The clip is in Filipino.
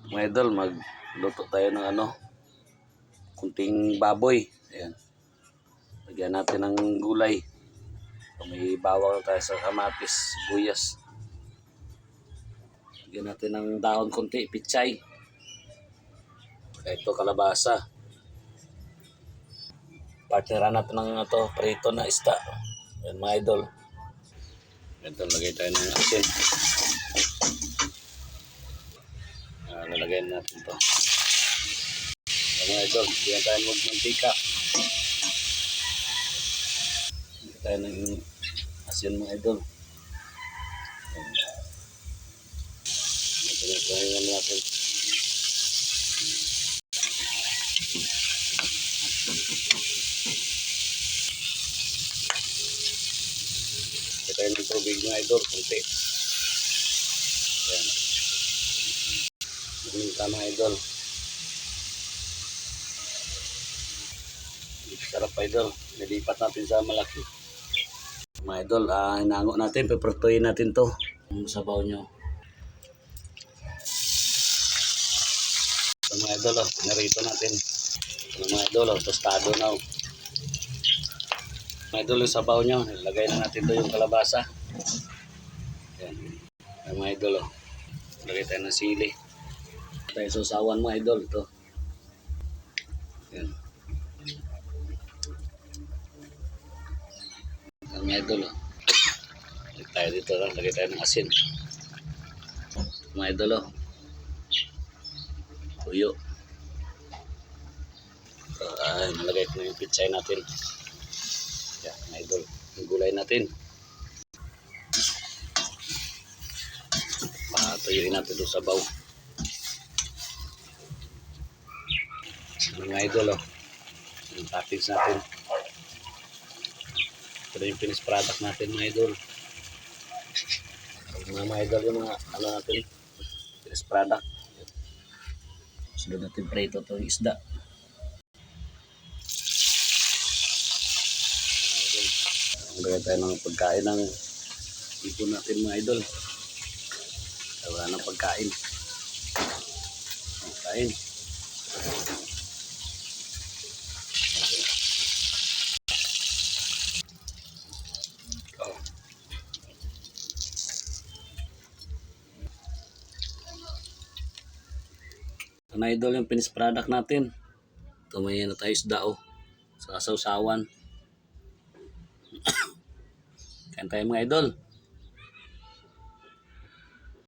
Mga idol, magluto tayo ng kunting baboy. Ayan. Lagyan natin ng gulay. May bawang tayo sa kamatis, sibuyas. Lagyan natin ng dahon konti, pichay. Ito kalabasa. Partneran natin ng prito na isda. Ayan mga idol. Ito, lagay tayo ng asin. Lalagay natin ito. Mga idol, bigyan tayo magmantika. Bigyan tayo ng asin mga idol. Ito natin. Bigyan tayo ng tubig mga idol, kunti. Ayan. Minta mga idol. Sarap idol. Nilipat natin sa malaki. Mga idol, hinango natin. Pipertuyin natin to. Ang sabaw nyo. So, mga idol, narito natin. Mga idol, tostado na. Mga idol, yung sabaw nyo. Lagay na natin to yung kalabasa. Ayan. Mga idol, lagay tayo ng sili. Tayo susawan mga idol. Ito. Ayan. Mga idol, lagay tayo dito. Lagay tayo ng asin. Mga idol, tuyo. Nalagay ko na yung pichay natin. Yan, mga idol, yung gulay natin. Patuyuin natin ito sa baw. Mga idol, yung toppings natin. Ito na yung finished product natin mga idol. Mga idol, yung mga natin, finished product. Sunod natin prito ito yung isda. Gawin tayo ng pagkain ng ibon natin mga idol. Wala ng pagkain. Pagkain. Mga idol, yung finished product natin. Ito may tayo isda sa sausawan. Kain tayo mga idol.